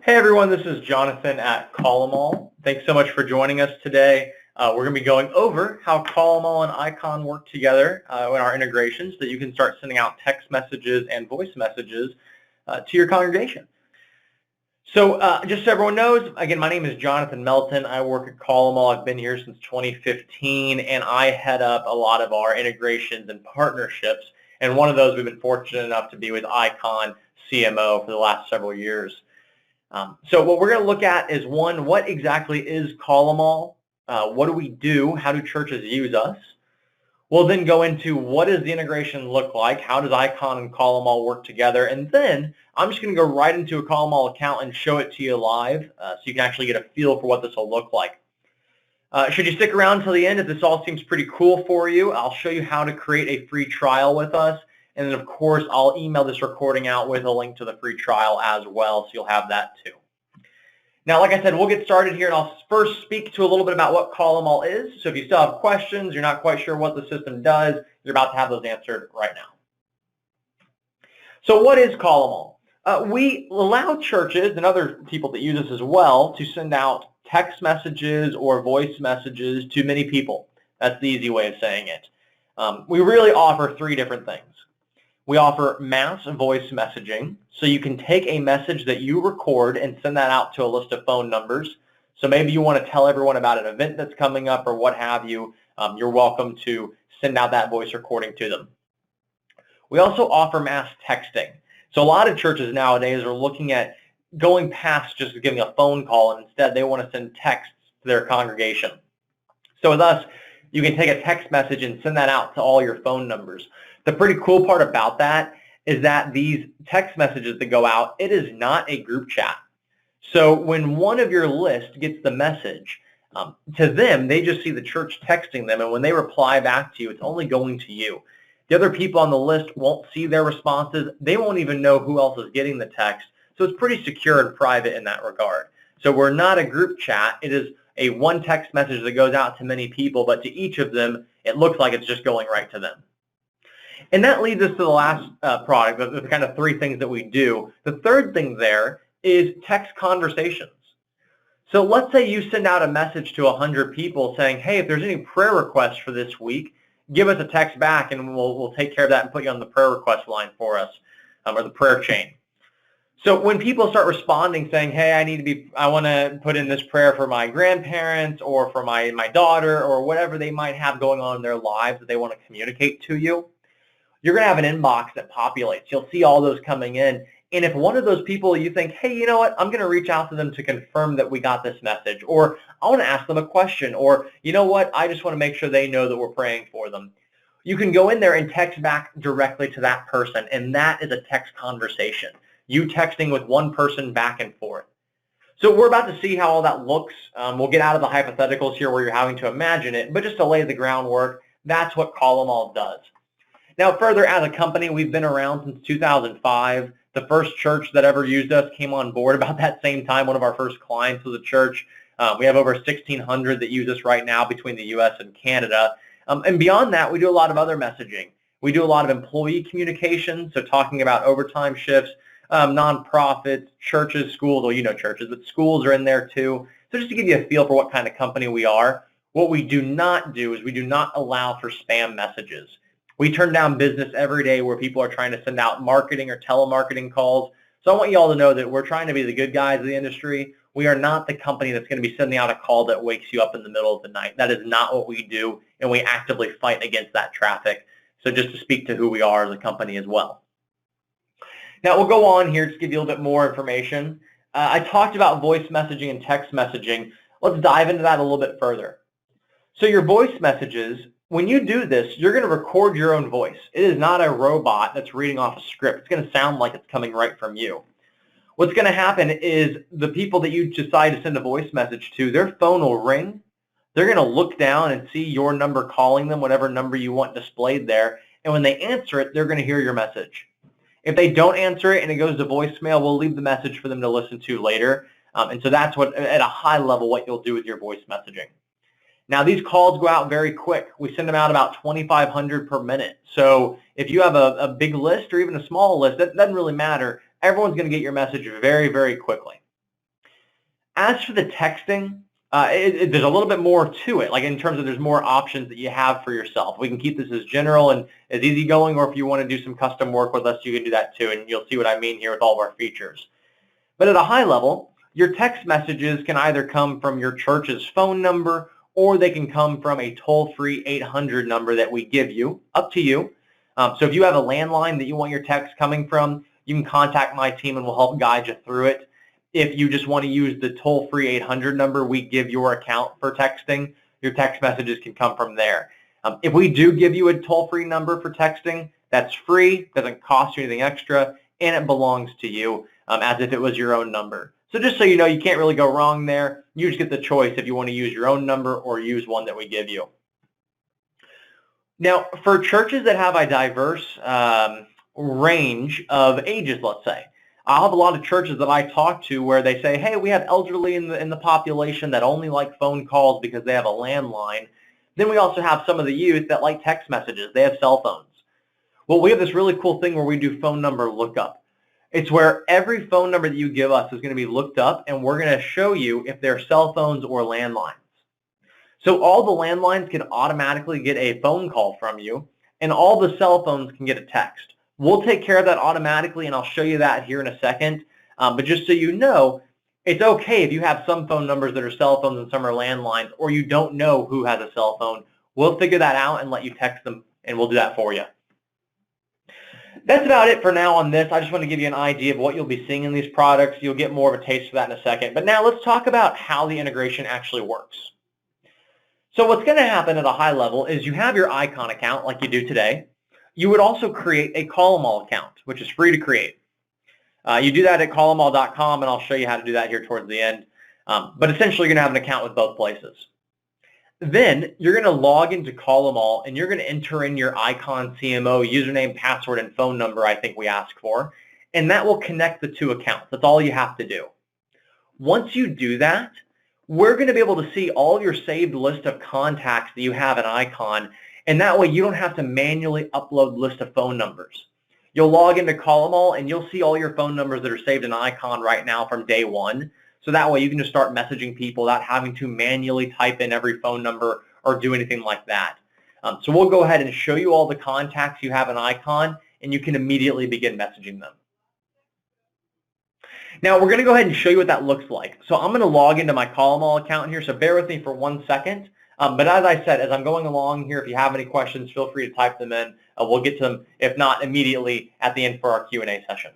Hey everyone, this is Jonathan at Call 'Em All. Thanks so much for joining us today. We're going to be going over how Call 'Em All and Icon work together in our integrations so that you can start sending out text messages and voice messages to your congregation. So just so everyone knows, again, my name is Jonathan Melton. I work at Call 'Em All. I've been here since 2015, and I head up a lot of our integrations and partnerships. And one of those we've been fortunate enough to be with Icon CMO for the last several years. So what we're going to look at is, one, what exactly is Call 'Em All? What do we do? How do churches use us? We'll then go into what does the integration look like? How does Icon and Call 'Em All work together? And then I'm just going to go right into a Call 'Em All account and show it to you live so you can actually get a feel for what this will look like. Should you stick around until the end, if this all seems pretty cool for you, I'll show you how to create a free trial with us. And then, of course, I'll email this recording out with a link to the free trial as well, so you'll have that too. Now, like I said, we'll get started here, and I'll first speak to a little bit about what Call 'Em All is. So if you still have questions, you're not quite sure what the system does, you're about to have those answered right now. So what is Call 'Em All? We allow churches and other people that use us as well to send out text messages or voice messages to many people. That's the easy way of saying it. We really offer three different things. We offer mass voice messaging, so you can take a message that you record and send that out to a list of phone numbers. So maybe you want to tell everyone about an event that's coming up or what have you. You're welcome to send out that voice recording to them. We also offer mass texting. So a lot of churches nowadays are looking at going past just giving a phone call, and instead they want to send texts to their congregation. So with us, you can take a text message and send that out to all your phone numbers. The pretty cool part about that is that these text messages that go out, it is not a group chat. So when one of your list gets the message, to them, they just see the church texting them, and when they reply back to you, it's only going to you. The other people on the list won't see their responses. They won't even know who else is getting the text. So it's pretty secure and private in that regard. So we're not a group chat. It is a one text message that goes out to many people, but to each of them, it looks like it's just going right to them. And that leads us to the last product, the kind of three things that we do. The third thing there is text conversations. So let's say you send out a message to 100 people saying, hey, if there's any prayer requests for this week, give us a text back and we'll take care of that and put you on the prayer request line for us, or the prayer chain. So when people start responding saying, hey, I want to put in this prayer for my grandparents or for my daughter or whatever they might have going on in their lives that they want to communicate to you, you're going to have an inbox that populates. You'll see all those coming in. And if one of those people you think, hey, you know what, I'm going to reach out to them to confirm that we got this message, or I want to ask them a question, or you know what, I just want to make sure they know that we're praying for them. You can go in there and text back directly to that person, and that is a text conversation. You texting with one person back and forth. So we're about to see how all that looks. We'll get out of the hypotheticals here where you're having to imagine it, but just to lay the groundwork, that's what Call 'Em All does. Now, further, as a company, we've been around since 2005. The first church that ever used us came on board about that same time. One of our first clients was a church. We have over 1,600 that use us right now between the U.S. and Canada. And beyond that, we do a lot of other messaging. We do a lot of employee communication, so talking about overtime shifts, nonprofits, churches, schools. Well, you know churches, but schools are in there too. So just to give you a feel for what kind of company we are, what we do not do is we do not allow for spam messages. We turn down business every day where people are trying to send out marketing or telemarketing calls. So I want you all to know that we're trying to be the good guys of the industry. We are not the company that's going to be sending out a call that wakes you up in the middle of the night. That is not what we do, and we actively fight against that traffic. So just to speak to who we are as a company as well. Now we'll go on here to give you a little bit more information. I talked about voice messaging and text messaging. Let's dive into that a little bit further. So your voice messages, when you do this, you're going to record your own voice. It is not a robot that's reading off a script. It's going to sound like it's coming right from you. What's going to happen is the people that you decide to send a voice message to, their phone will ring. They're going to look down and see your number calling them, whatever number you want displayed there. And when they answer it, they're going to hear your message. If they don't answer it and it goes to voicemail, we'll leave the message for them to listen to later. And so that's what, at a high level, what you'll do with your voice messaging. Now, these calls go out very quick. We send them out about 2,500 per minute. So if you have a big list or even a small list, that doesn't really matter. Everyone's going to get your message very, very quickly. As for the texting, there's a little bit more to it, like in terms of there's more options that you have for yourself. We can keep this as general and as easygoing, or if you want to do some custom work with us, you can do that too, and you'll see what I mean here with all of our features. But at a high level, your text messages can either come from your church's phone number, or they can come from a toll-free 800 number that we give you, up to you. So if you have a landline that you want your text coming from, you can contact my team and we'll help guide you through it. If you just want to use the toll-free 800 number we give your account for texting, your text messages can come from there. If we do give you a toll-free number for texting, that's free, doesn't cost you anything extra, and it belongs to you as if it was your own number. So just so you know, you can't really go wrong there. You just get the choice if you want to use your own number or use one that we give you. Now, for churches that have a diverse range of ages, let's say, I'll have a lot of churches that I talk to where they say, hey, we have elderly in the population that only like phone calls because they have a landline. Then we also have some of the youth that like text messages. They have cell phones. Well, we have this really cool thing where we do phone number lookup. It's where every phone number that you give us is going to be looked up, and we're going to show you if they're cell phones or landlines. So all the landlines can automatically get a phone call from you, and all the cell phones can get a text. We'll take care of that automatically, and I'll show you that here in a second. But just so you know, it's okay if you have some phone numbers that are cell phones and some are landlines, or you don't know who has a cell phone. We'll figure that out and let you text them, and we'll do that for you. That's about it for now on this. I just want to give you an idea of what you'll be seeing in these products. You'll get more of a taste for that in a second. But now let's talk about how the integration actually works. So what's going to happen at a high level is you have your Icon account like you do today. You would also create a CallEmAll account, which is free to create. You do that at callemall.com, and I'll show you how to do that here towards the end. But essentially, you're going to have an account with both places. Then you're going to log into CallEmAll, and you're going to enter in your Icon CMO username, password, and phone number I think we asked for, and that will connect the two accounts. That's all you have to do. Once you do that, we're going to be able to see all your saved list of contacts that you have in Icon, and that way you don't have to manually upload list of phone numbers. You'll log into CallEmAll, and you'll see all your phone numbers that are saved in Icon right now from day one. So that way you can just start messaging people without having to manually type in every phone number or do anything like that. So we'll go ahead and show you all the contacts you have in Icon, and you can immediately begin messaging them. Now we're going to go ahead and show you what that looks like. So I'm going to log into my CallEmAll account here, so bear with me for 1 second. But as I said, as I'm going along here, if you have any questions, feel free to type them in. We'll get to them, if not immediately, at the end for our Q&A session.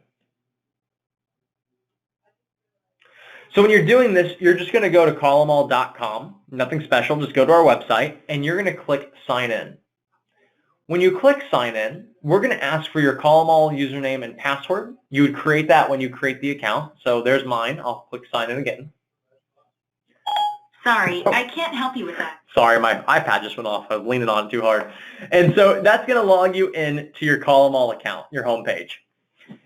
So when you're doing this, you're just going to go to callemall.com, nothing special, just go to our website, and you're going to click Sign In. When you click Sign In, we're going to ask for your CallEmAll username and password. You would create that when you create the account. So there's mine. I'll click Sign In again. Sorry, I can't help you with that. Sorry, my iPad just went off. I was leaning on it too hard. And so that's going to log you in to your CallEmAll account, your homepage.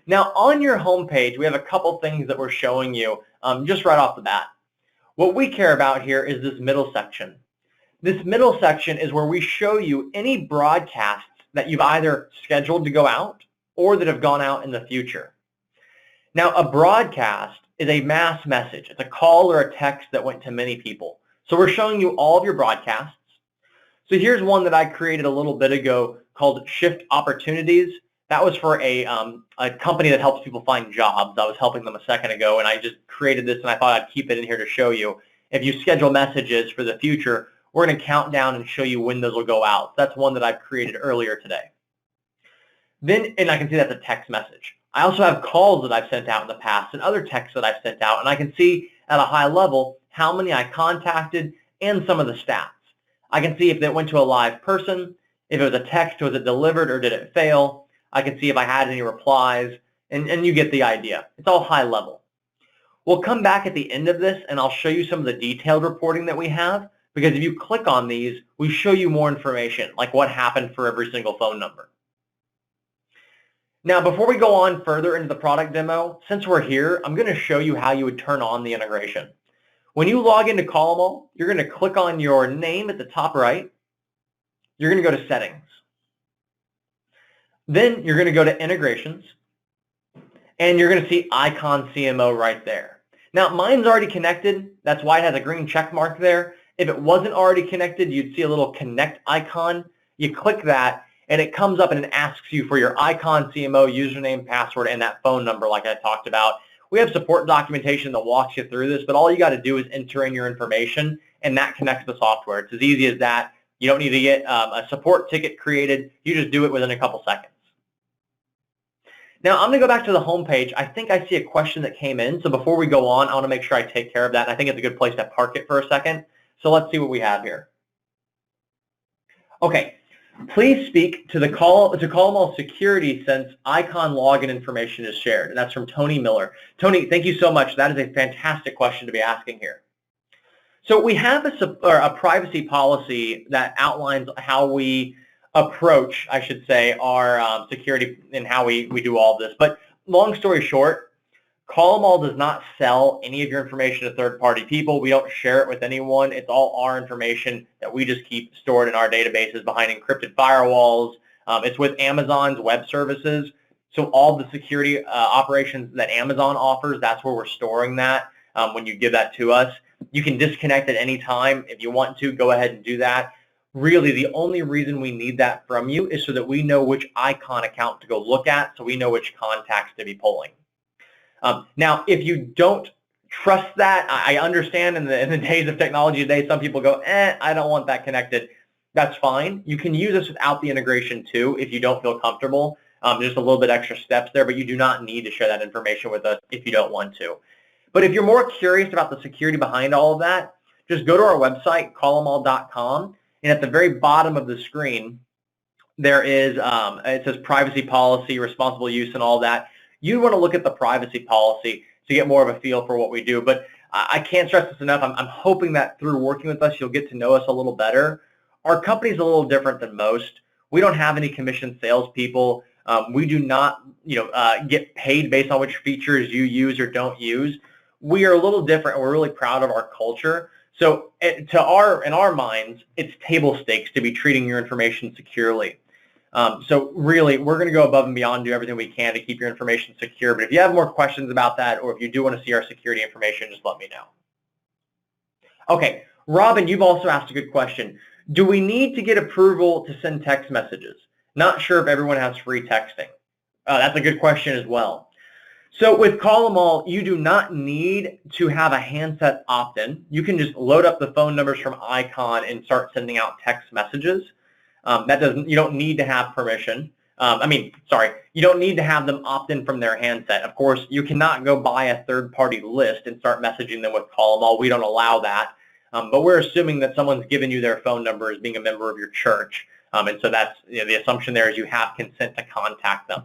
Now on your homepage, we have a couple things that we're showing you just right off the bat. What we care about here is this middle section. This middle section is where we show you any broadcasts that you've either scheduled to go out or that have gone out in the future. Now a broadcast is a mass message. It's a call or a text that went to many people. So we're showing you all of your broadcasts. So here's one that I created a little bit ago called Shift Opportunities. That was for a company that helps people find jobs. I was helping them a second ago, and I just created this, and I thought I'd keep it in here to show you. If you schedule messages for the future, we're going to count down and show you when those will go out. That's one that I've created earlier today. Then, and I can see that's a text message. I also have calls that I've sent out in the past and other texts that I've sent out, and I can see at a high level how many I contacted and some of the stats. I can see if it went to a live person, if it was a text, was it delivered or did it fail? I can see if I had any replies, and you get the idea. It's all high level. We'll come back at the end of this, and I'll show you some of the detailed reporting that we have, because if you click on these, we show you more information, like what happened for every single phone number. Now, before we go on further into the product demo, since we're here, I'm going to show you how you would turn on the integration. When you log into CallEmAll, you're going to click on your name at the top right. You're going to go to Settings. Then you're going to go to Integrations, and you're going to see Icon CMO right there. Now, mine's already connected. That's why it has a green check mark there. If it wasn't already connected, you'd see a little connect icon. You click that, and it comes up and it asks you for your Icon CMO username, password, and that phone number like I talked about. We have support documentation that walks you through this, but all you got to do is enter in your information, and that connects the software. It's as easy as that. You don't need to get a support ticket created. You just do it within a couple seconds. Now, I'm going to go back to the home page. I think I see a question that came in. So before we go on, I want to make sure I take care of that. And I think it's a good place to park it for a second. So let's see what we have here. Okay. Please speak to Call 'Em All security since Icon login information is shared. And that's from Tony Miller. Tony, thank you so much. That is a fantastic question to be asking here. So we have a privacy policy that outlines how we approach, I should say, our security and how we do all this. But long story short, Call 'Em All does not sell any of your information to third-party people. We don't share it with anyone. It's all our information that we just keep stored in our databases behind encrypted firewalls. It's with Amazon's web services. So all the security operations that Amazon offers, that's where we're storing that when you give that to us. You can disconnect at any time. If you want to, go ahead and do that. Really, the only reason we need that from you is so that we know which Icon account to go look at, so we know which contacts to be pulling. Now, if you don't trust that, I understand in the days of technology today, some people go, I don't want that connected. That's fine. You can use this without the integration too if you don't feel comfortable. Just a little bit extra steps there, but you do not need to share that information with us if you don't want to. But if you're more curious about the security behind all of that, just go to our website, callemall.com, and at the very bottom of the screen, there is, it says privacy policy, responsible use, and all that. You want to look at the privacy policy to get more of a feel for what we do. But I can't stress this enough. I'm hoping that through working with us, you'll get to know us a little better. Our company's a little different than most. We don't have any commissioned salespeople. We do not, get paid based on which features you use or don't use. We are a little different, and we're really proud of our culture. So in our minds, it's table stakes to be treating your information securely. So really, we're going to go above and beyond, do everything we can to keep your information secure. But if you have more questions about that, or if you do want to see our security information, just let me know. Okay, Robin, you've also asked a good question. Do we need to get approval to send text messages? Not sure if everyone has free texting. That's a good question as well. So with Call 'Em All, you do not need to have a handset opt-in. You can just load up the phone numbers from Icon and start sending out text messages. You don't need to have permission. You don't need to have them opt in from their handset. Of course, you cannot go buy a third-party list and start messaging them with Call 'Em All. We don't allow that. But we're assuming that someone's given you their phone number as being a member of your church. And so that's the assumption there is you have consent to contact them.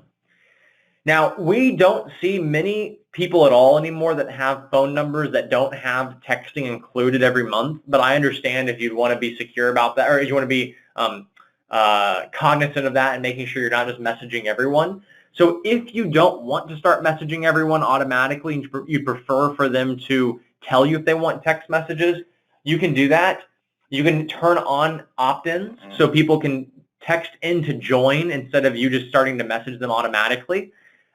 Now, we don't see many people at all anymore that have phone numbers that don't have texting included every month. But I understand if you'd want to be secure about that, or if you want to be cognizant of that and making sure you're not just messaging everyone. So if you don't want to start messaging everyone automatically and you prefer for them to tell you if they want text messages, you can do that. You can turn on opt-ins so people can text in to join instead of you just starting to message them automatically.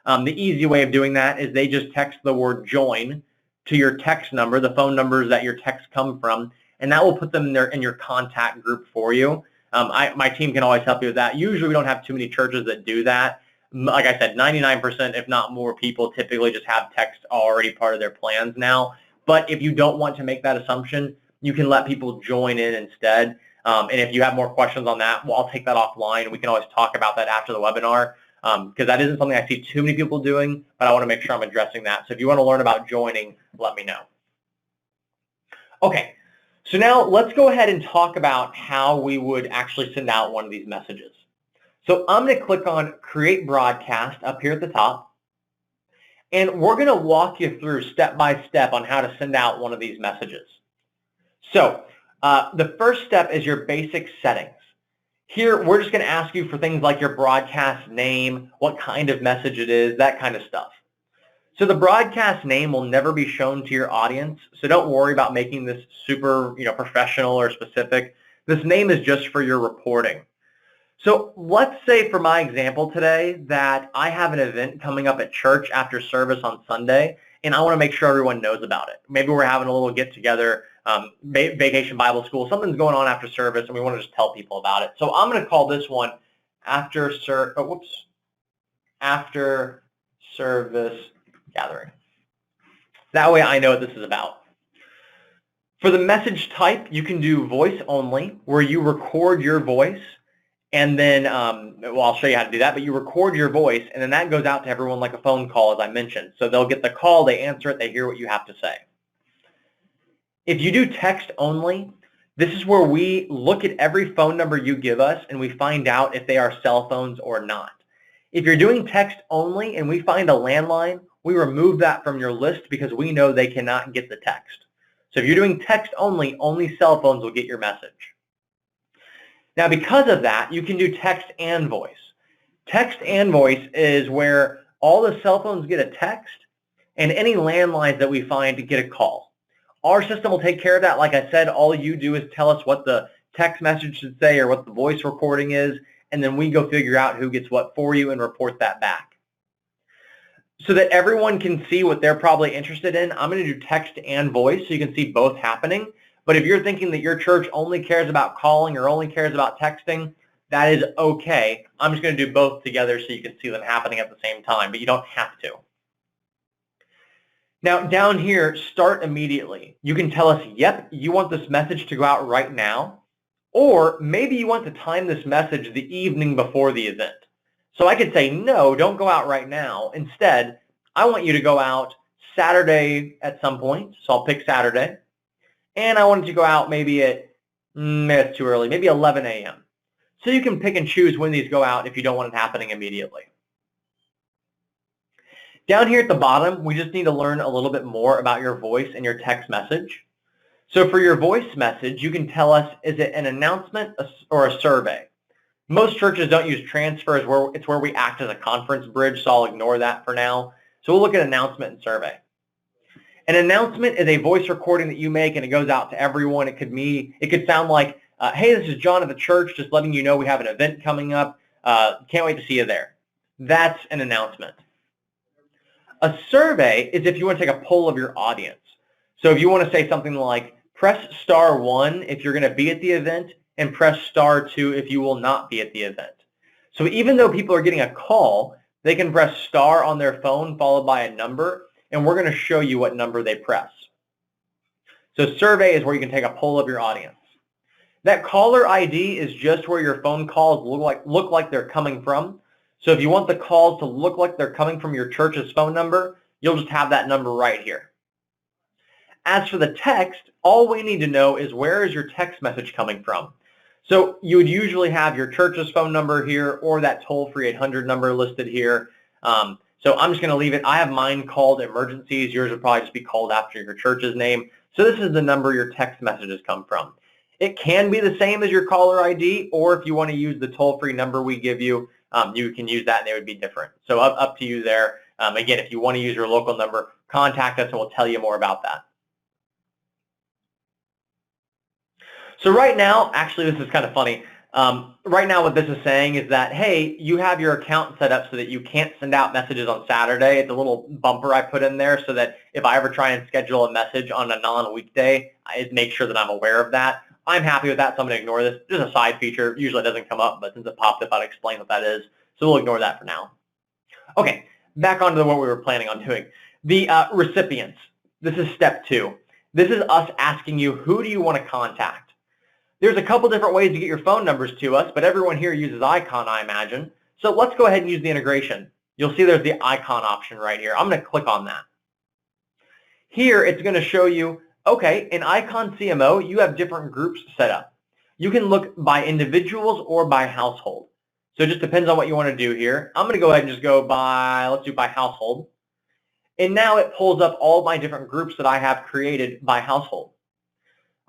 The easy way of doing that is they just text the word join to your text number, the phone numbers that your texts come from, and that will put them in your contact group for you. My team can always help you with that. Usually we don't have too many churches that do that. Like I said, 99%, if not more, people typically just have text already part of their plans now. But if you don't want to make that assumption, you can let people join in instead. And if you have more questions on that, well, I'll take that offline. We can always talk about that after the webinar because that isn't something I see too many people doing, but I want to make sure I'm addressing that. So if you want to learn about joining, let me know. Okay. So now let's go ahead and talk about how we would actually send out one of these messages. So I'm going to click on Create Broadcast up here at the top, and we're going to walk you through step by step on how to send out one of these messages. So the first step is your basic settings. Here, we're just going to ask you for things like your broadcast name, what kind of message it is, that kind of stuff. So the broadcast name will never be shown to your audience, so don't worry about making this super professional or specific. This name is just for your reporting. So let's say for my example today that I have an event coming up at church after service on Sunday, and I want to make sure everyone knows about it. Maybe we're having a little get-together, vacation Bible school, something's going on after service, and we want to just tell people about it. So I'm going to call this one after service gathering. That way I know what this is about. For the message type, you can do voice only, where you record your voice, and then, well, I'll show you how to do that, but you record your voice, and then that goes out to everyone like a phone call, as I mentioned. So they'll get the call, they answer it, they hear what you have to say. If you do text only, this is where we look at every phone number you give us, and we find out if they are cell phones or not. If you're doing text only and we find a landline, we remove that from your list because we know they cannot get the text. So if you're doing text only cell phones will get your message. Now, because of that, you can do text and voice. Text and voice is where all the cell phones get a text and any landlines that we find get a call. Our system will take care of that. Like I said, all you do is tell us what the text message should say or what the voice recording is, and then we go figure out who gets what for you and report that back. So that everyone can see what they're probably interested in, I'm going to do text and voice so you can see both happening. But if you're thinking that your church only cares about calling or only cares about texting, that is okay. I'm just going to do both together so you can see them happening at the same time, but you don't have to. Now, down here, start immediately. You can tell us, yep, you want this message to go out right now, or maybe you want to time this message the evening before the event. So I could say, no, don't go out right now. Instead, I want you to go out Saturday at some point, so I'll pick Saturday. And I want it to go out maybe at, it's too early, maybe 11 a.m. So you can pick and choose when these go out if you don't want it happening immediately. Down here at the bottom, we just need to learn a little bit more about your voice and your text message. So for your voice message, you can tell us, is it an announcement or a survey? Most churches don't use transfers, it's where we act as a conference bridge, so I'll ignore that for now. So we'll look at announcement and survey. An announcement is a voice recording that you make and it goes out to everyone. It could sound like, hey, this is John at the church, just letting you know we have an event coming up. Can't wait to see you there. That's an announcement. A survey is if you want to take a poll of your audience. So if you want to say something like, press *1 if you're going to be at the event, and press *2 if you will not be at the event. So even though people are getting a call, they can press star on their phone followed by a number, and we're going to show you what number they press. So survey is where you can take a poll of your audience. That caller ID is just where your phone calls look like they're coming from. So if you want the calls to look like they're coming from your church's phone number, you'll just have that number right here. As for the text, all we need to know is where is your text message coming from. So you would usually have your church's phone number here or that toll-free 800 number listed here. So I'm just going to leave it. I have mine called emergencies. Yours would probably just be called after your church's name. So this is the number your text messages come from. It can be the same as your caller ID, or if you want to use the toll-free number we give you, you can use that and they would be different. So up to you there. Again, if you want to use your local number, contact us and we'll tell you more about that. So right now, actually this is kind of funny. Right now what this is saying is that, hey, you have your account set up so that you can't send out messages on Saturday. It's a little bumper I put in there so that if I ever try and schedule a message on a non-weekday, I make sure that I'm aware of that. I'm happy with that, so I'm going to ignore this. There's a side feature. Usually it doesn't come up, but since it popped up, I'll explain what that is. So we'll ignore that for now. Okay, back onto what we were planning on doing. The recipients. This is step 2. This is us asking you, who do you want to contact? There's a couple different ways to get your phone numbers to us, but everyone here uses Icon, I imagine. So let's go ahead and use the integration. You'll see there's the Icon option right here. I'm going to click on that. Here, it's going to show you, okay, in Icon CMO, you have different groups set up. You can look by individuals or by household. So it just depends on what you want to do here. I'm going to go ahead and just go by, let's do by household. And now it pulls up all my different groups that I have created by household.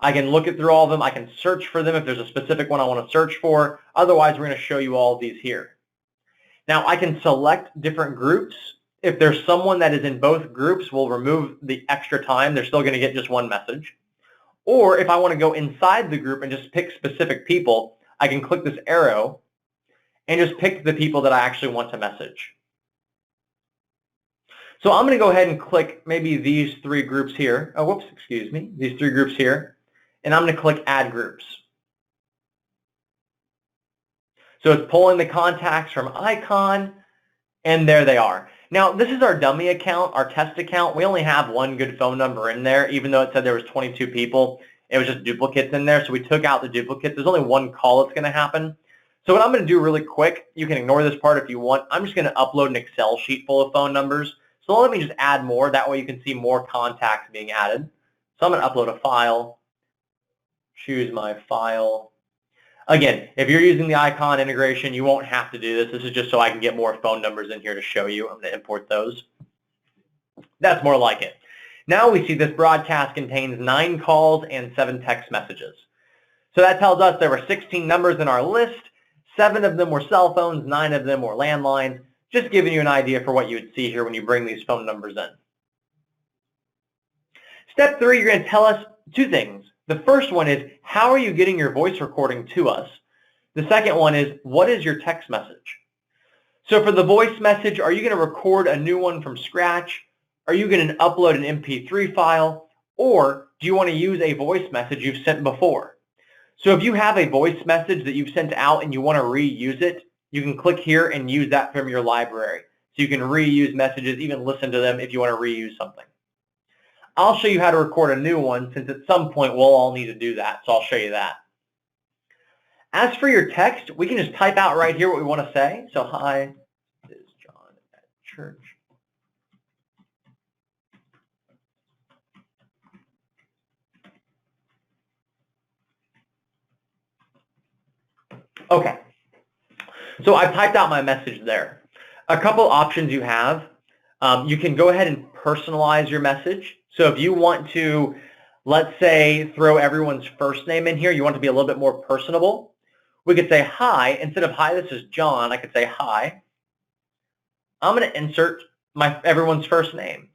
I can look through all of them. I can search for them if there's a specific one I want to search for. Otherwise, we're going to show you all of these here. Now, I can select different groups. If there's someone that is in both groups, we'll remove the extra time. They're still going to get just one message. Or if I want to go inside the group and just pick specific people, I can click this arrow, and just pick the people that I actually want to message. So I'm going to go ahead and click maybe these three groups here. Oh, whoops, excuse me. These three groups here. And I'm going to click Add Groups. So it's pulling the contacts from Icon, and there they are. Now, this is our dummy account, our test account. We only have one good phone number in there, even though it said there was 22 people. It was just duplicates in there, so we took out the duplicates. There's only one call that's going to happen. So what I'm going to do really quick, you can ignore this part if you want. I'm just going to upload an Excel sheet full of phone numbers. So let me just add more. That way you can see more contacts being added. So I'm going to upload a file, choose my file. Again, if you're using the Icon integration, you won't have to do this. This is just so I can get more phone numbers in here to show you. I'm going to import those. That's more like it. Now we see this broadcast contains 9 calls and 7 text messages. So that tells us there were 16 numbers in our list. 7 of them were cell phones, 9 of them were landlines. Just giving you an idea for what you would see here when you bring these phone numbers in. Step 3, you're going to tell us 2 things. The first one is, how are you getting your voice recording to us? The second one is, what is your text message? So for the voice message, are you going to record a new one from scratch? Are you going to upload an MP3 file? Or do you want to use a voice message you've sent before? So if you have a voice message that you've sent out and you want to reuse it, you can click here and use that from your library. So you can reuse messages, even listen to them if you want to reuse something. I'll show you how to record a new one, since at some point we'll all need to do that, so I'll show you that. As for your text, we can just type out right here what we want to say. So, hi, this is John at church. Okay, so I've typed out my message there. A couple options you have. You can go ahead and personalize your message. So if you want to, let's say, throw everyone's first name in here, you want to be a little bit more personable, we could say, hi. Instead of, hi, this is John, I could say, hi. I'm going to insert everyone's first name.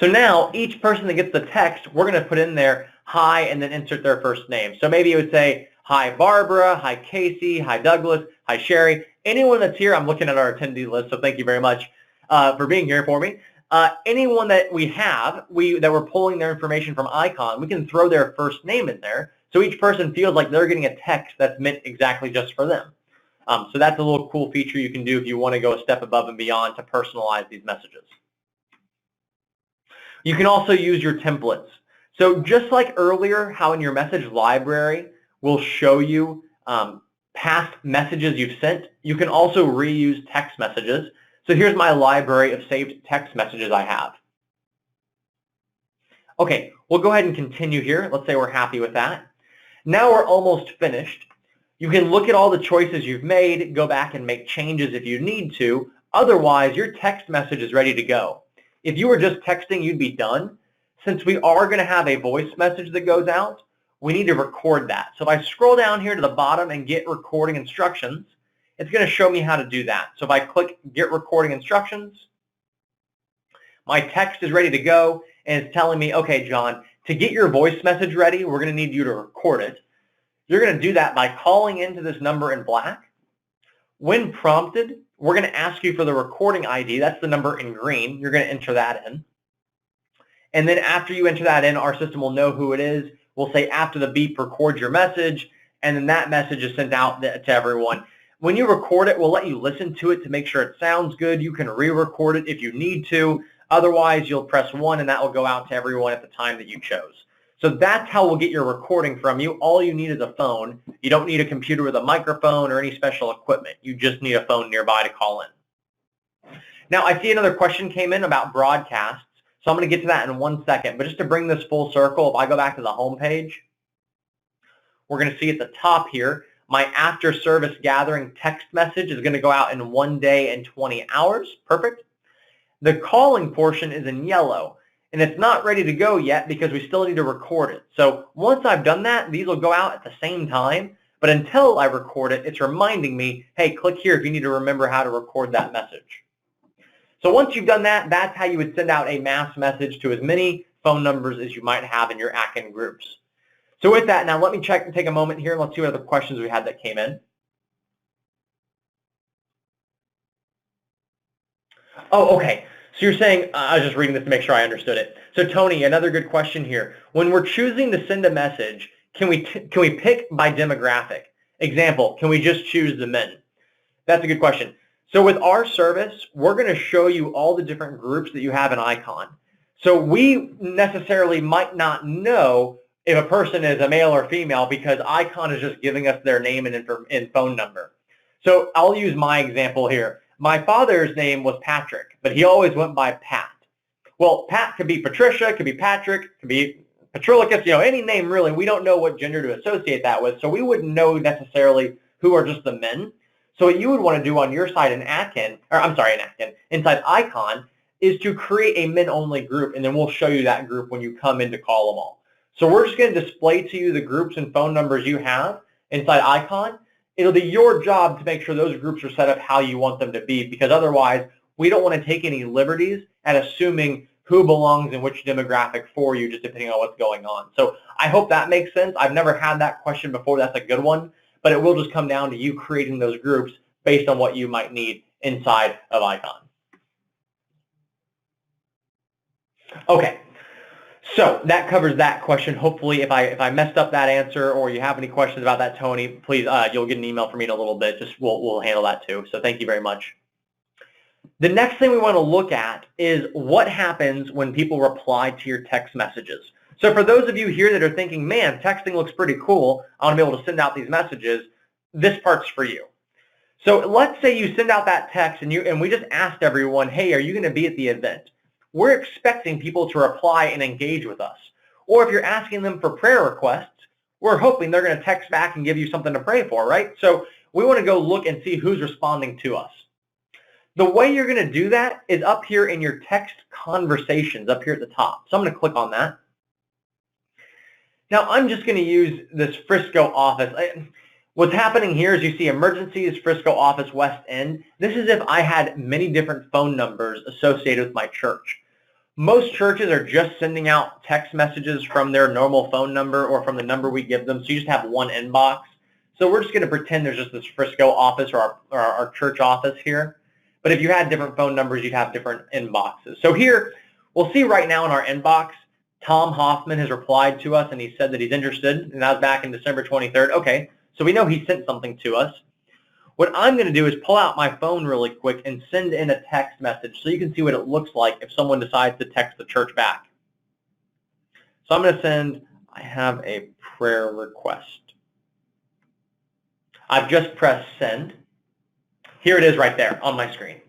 So now each person that gets the text, we're going to put in there, hi, and then insert their first name. So maybe it would say, hi, Barbara, hi, Casey, hi, Douglas, hi, Sherry. Anyone that's here, I'm looking at our attendee list, so thank you very much for being here for me. Anyone that we have, that we're pulling their information from Icon, we can throw their first name in there, so each person feels like they're getting a text that's meant exactly just for them. So that's a little cool feature you can do if you want to go a step above and beyond to personalize these messages. You can also use your templates. So just like earlier, how in your message library will show you past messages you've sent, you can also reuse text messages. So here's my library of saved text messages I have. Okay, we'll go ahead and continue here. Let's say we're happy with that. Now we're almost finished. You can look at all the choices you've made, go back and make changes if you need to. Otherwise, your text message is ready to go. If you were just texting, you'd be done. Since we are going to have a voice message that goes out, we need to record that. So if I scroll down here to the bottom and get recording instructions, it's going to show me how to do that. So if I click get recording instructions, my text is ready to go, and it's telling me, okay, John, to get your voice message ready, we're going to need you to record it. You're going to do that by calling into this number in black. When prompted, we're going to ask you for the recording ID. That's the number in green. You're going to enter that in. And then after you enter that in, our system will know who it is. We'll say after the beep, record your message, and then that message is sent out to everyone. When you record it, we'll let you listen to it to make sure it sounds good. You can re-record it if you need to. Otherwise, you'll press 1, and that will go out to everyone at the time that you chose. So that's how we'll get your recording from you. All you need is a phone. You don't need a computer with a microphone or any special equipment. You just need a phone nearby to call in. Now, I see another question came in about broadcasts, so I'm going to get to that in 1 second. But just to bring this full circle, if I go back to the home page, we're going to see at the top here, my after service gathering text message is going to go out in 1 day and 20 hours. Perfect. The calling portion is in yellow, and it's not ready to go yet because we still need to record it. So once I've done that, these will go out at the same time, but until I record it, it's reminding me, hey, click here if you need to remember how to record that message. So once you've done that, that's how you would send out a mass message to as many phone numbers as you might have in your Akin groups. So with that, now let me check and take a moment here and let's see what other questions we had that came in. Oh, okay. So you're saying, I was just reading this to make sure I understood it. So Tony, another good question here. When we're choosing to send a message, can we pick by demographic? Example, can we just choose the men? That's a good question. So with our service, we're going to show you all the different groups that you have in Icon. So we necessarily might not know if a person is a male or female because Icon is just giving us their name and phone number. So I'll use my example here. My father's name was Patrick, but he always went by Pat. Well, Pat could be Patricia, could be Patrick, could be Patrilicus, any name really. We don't know what gender to associate that with, so we wouldn't know necessarily who are just the men. So what you would want to do on your side inside Icon, is to create a men-only group, and then we'll show you that group when you come in to call them all. So we're just going to display to you the groups and phone numbers you have inside Icon. It'll be your job to make sure those groups are set up how you want them to be, because otherwise we don't want to take any liberties at assuming who belongs in which demographic for you, just depending on what's going on. So I hope that makes sense. I've never had that question before. That's a good one, but it will just come down to you creating those groups based on what you might need inside of Icon. Okay. So that covers that question. Hopefully, if I messed up that answer or you have any questions about that, Tony, please, you'll get an email from me in a little bit. Just we'll handle that too. So thank you very much. The next thing we want to look at is what happens when people reply to your text messages. So for those of you here that are thinking, man, texting looks pretty cool, I want to be able to send out these messages, this part's for you. So let's say you send out that text and we just asked everyone, hey, are you going to be at the event? We're expecting people to reply and engage with us. Or if you're asking them for prayer requests, we're hoping they're going to text back and give you something to pray for, right? So we want to go look and see who's responding to us. The way you're going to do that is up here in your text conversations, up here at the top. So I'm going to click on that. Now I'm just going to use this Frisco office. What's happening here is you see emergencies, Frisco office, West End. This is if I had many different phone numbers associated with my church. Most churches are just sending out text messages from their normal phone number or from the number we give them, so you just have one inbox. So we're just going to pretend there's just this Frisco office or our church office here. But if you had different phone numbers, you'd have different inboxes. So here, we'll see right now in our inbox, Tom Hoffman has replied to us and he said that he's interested, and that was back in December 23rd. Okay, so we know he sent something to us. What I'm going to do is pull out my phone really quick and send in a text message so you can see what it looks like if someone decides to text the church back. So I'm going to send, I have a prayer request. I've just pressed send. Here it is right there on my screen.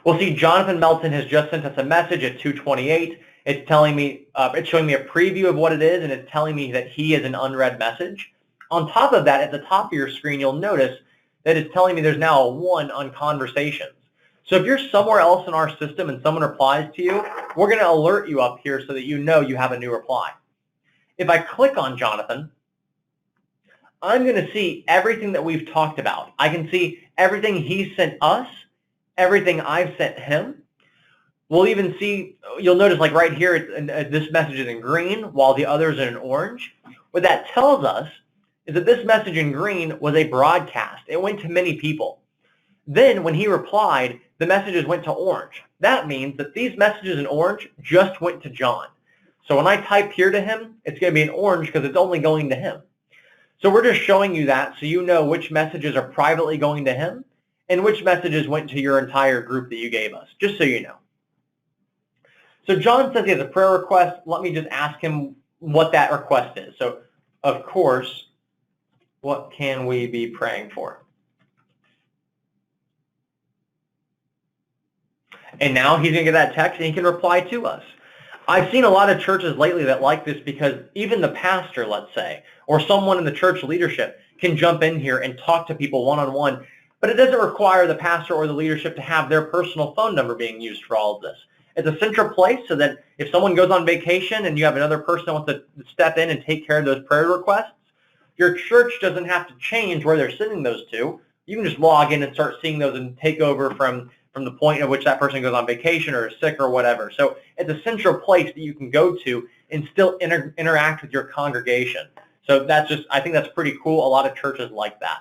We'll see Jonathan Melton has just sent us a message at 2:28. It's telling me, it's showing me a preview of what it is, and it's telling me that he is an unread message. On top of that, at the top of your screen, you'll notice that it's telling me there's now a 1 on conversations. So if you're somewhere else in our system and someone replies to you, we're going to alert you up here so that you know you have a new reply. If I click on Jonathan, I'm going to see everything that we've talked about. I can see everything he sent us, everything I've sent him. We'll even see, you'll notice like right here, this message is in green while the others are in orange. What that tells us is that this message in green was a broadcast. It went to many people. Then when he replied, the messages went to orange. That means that these messages in orange just went to John. So when I type here to him, it's going to be in orange because it's only going to him. So we're just showing you that so you know which messages are privately going to him and which messages went to your entire group that you gave us, just so you know. So John says he has a prayer request. Let me just ask him what that request is. So, of course, what can we be praying for? And now he's going to get that text and he can reply to us. I've seen a lot of churches lately that like this because even the pastor, let's say, or someone in the church leadership can jump in here and talk to people one-on-one, but it doesn't require the pastor or the leadership to have their personal phone number being used for all of this. It's a central place so that if someone goes on vacation and you have another person that wants to step in and take care of those prayer requests, your church doesn't have to change where they're sending those to. You can just log in and start seeing those and take over from the point at which that person goes on vacation or is sick or whatever. So it's a central place that you can go to and still interact with your congregation. So that's just, I think that's pretty cool. A lot of churches like that.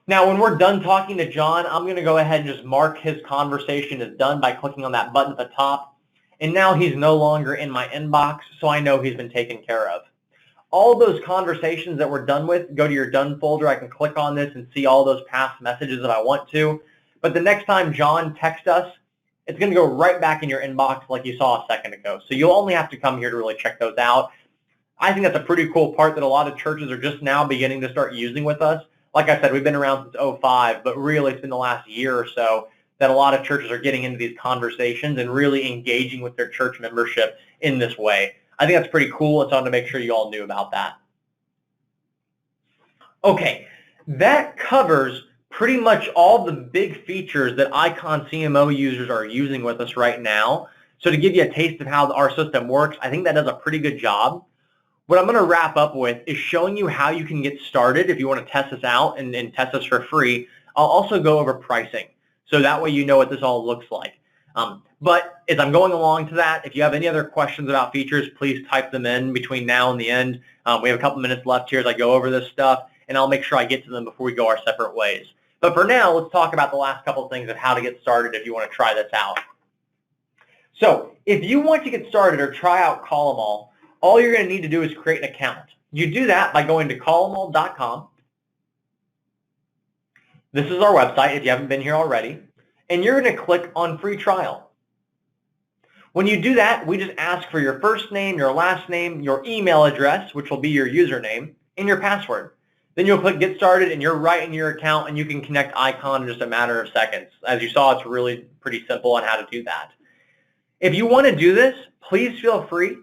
Now, when we're done talking to John, I'm going to go ahead and just mark his conversation as done by clicking on that button at the top. And now he's no longer in my inbox, so I know he's been taken care of. All those conversations that we're done with, go to your done folder. I can click on this and see all those past messages if I want to. But the next time John texts us, it's going to go right back in your inbox like you saw a second ago. So you'll only have to come here to really check those out. I think that's a pretty cool part that a lot of churches are just now beginning to start using with us. Like I said, we've been around since '05, but really it's been the last year or so that a lot of churches are getting into these conversations and really engaging with their church membership in this way. I think that's pretty cool. It's on to make sure you all knew about that. Okay, that covers pretty much all the big features that Icon CMO users are using with us right now. So to give you a taste of how our system works, I think that does a pretty good job. What I'm going to wrap up with is showing you how you can get started if you want to test this out and test this for free. I'll also go over pricing, so that way you know what this all looks like. But as I'm going along to that, if you have any other questions about features, please type them in between now and the end. We have a couple minutes left here as I go over this stuff, and I'll make sure I get to them before we go our separate ways. But for now, let's talk about the last couple of things of how to get started if you want to try this out. So if you want to get started or try out CallEmAll, all you're going to need to do is create an account. You do that by going to callemall.com. This is our website if you haven't been here already. And you're going to click on free trial. When you do that, we just ask for your first name, your last name, your email address, which will be your username, and your password. Then you'll click Get Started, and you're right in your account, and you can connect Icon in just a matter of seconds. As you saw, it's really pretty simple on how to do that. If you want to do this, please feel free.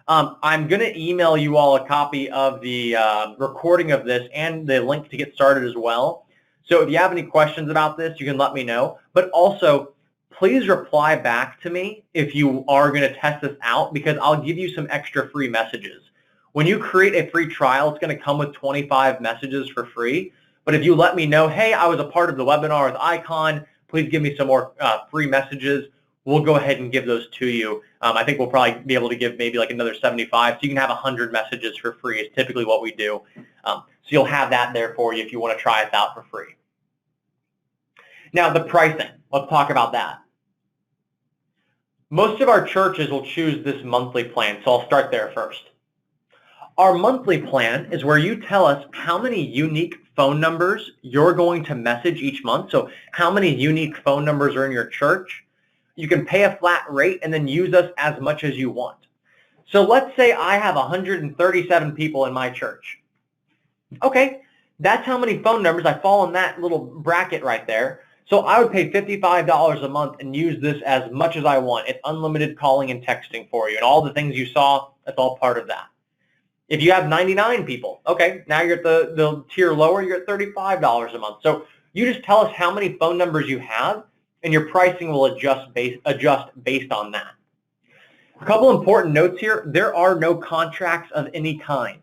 I'm going to email you all a copy of the recording of this and the link to get started as well. So if you have any questions about this, you can let me know. But also, please reply back to me if you are going to test this out, because I'll give you some extra free messages. When you create a free trial, it's going to come with 25 messages for free. But if you let me know, hey, I was a part of the webinar with Icon, please give me some more free messages, we'll go ahead and give those to you. I think we'll probably be able to give maybe like another 75, so you can have 100 messages for free is typically what we do. So you'll have that there for you if you want to try us out for free. Now the pricing, let's talk about that. Most of our churches will choose this monthly plan, so I'll start there first. Our monthly plan is where you tell us how many unique phone numbers you're going to message each month, so how many unique phone numbers are in your church. You can pay a flat rate and then use us as much as you want. So let's say I have 137 people in my church. Okay, that's how many phone numbers I fall in that little bracket right there. So I would pay $55 a month and use this as much as I want. It's unlimited calling and texting for you. And all the things you saw, that's all part of that. If you have 99 people, okay, now you're at the tier lower, you're at $35 a month. So you just tell us how many phone numbers you have, and your pricing will adjust based on that. A couple important notes here. There are no contracts of any kind.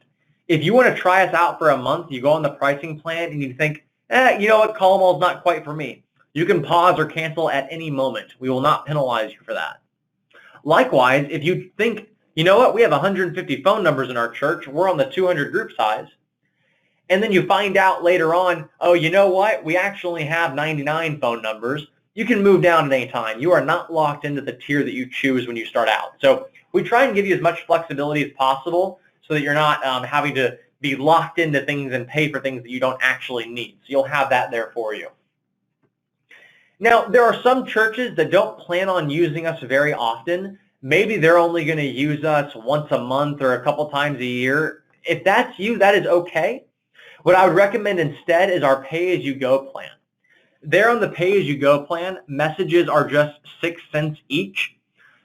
If you want to try us out for a month, you go on the pricing plan and you think, you know what, CallEmAll is not quite for me. You can pause or cancel at any moment. We will not penalize you for that. Likewise, if you think, you know what, we have 150 phone numbers in our church, we're on the 200 group size, and then you find out later on, oh, you know what, we actually have 99 phone numbers, you can move down at any time. You are not locked into the tier that you choose when you start out. So we try and give you as much flexibility as possible so that you're not having to be locked into things and pay for things that you don't actually need. So you'll have that there for you. Now, there are some churches that don't plan on using us very often. Maybe they're only going to use us once a month or a couple times a year. If that's you, that is okay. What I would recommend instead is our pay-as-you-go plan. There on the pay-as-you-go plan, messages are just 6 cents each.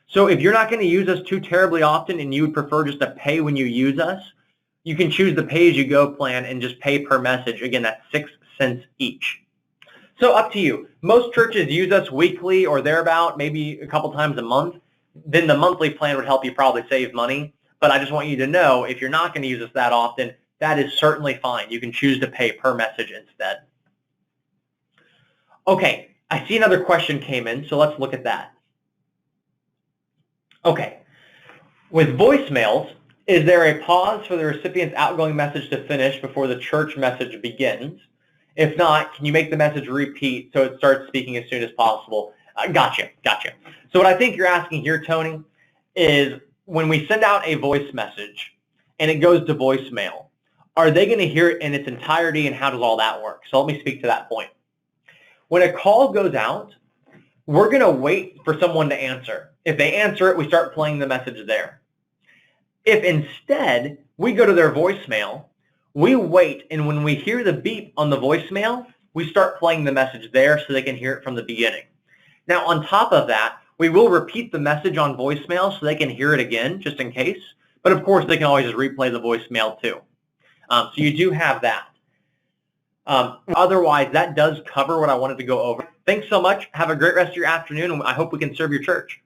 So if you're not going to use us too terribly often and you would prefer just to pay when you use us, you can choose the pay-as-you-go plan and just pay per message. Again, that's 6 cents each. So up to you. Most churches use us weekly or thereabout, maybe a couple times a month. Then the monthly plan would help you probably save money. But I just want you to know, if you're not going to use us that often, that is certainly fine. You can choose to pay per message instead. Okay, I see another question came in, so let's look at that. Okay, with voicemails, is there a pause for the recipient's outgoing message to finish before the church message begins? If not, can you make the message repeat so it starts speaking as soon as possible? Gotcha. So what I think you're asking here, Tony, is when we send out a voice message and it goes to voicemail, are they going to hear it in its entirety, and how does all that work? So let me speak to that point. When a call goes out, we're going to wait for someone to answer. If they answer it, we start playing the message there. If instead we go to their voicemail, we wait, and when we hear the beep on the voicemail, we start playing the message there so they can hear it from the beginning. Now, on top of that, we will repeat the message on voicemail so they can hear it again, just in case. But of course, they can always just replay the voicemail too. So you do have that. Otherwise, that does cover what I wanted to go over. Thanks so much. Have a great rest of your afternoon, and I hope we can serve your church.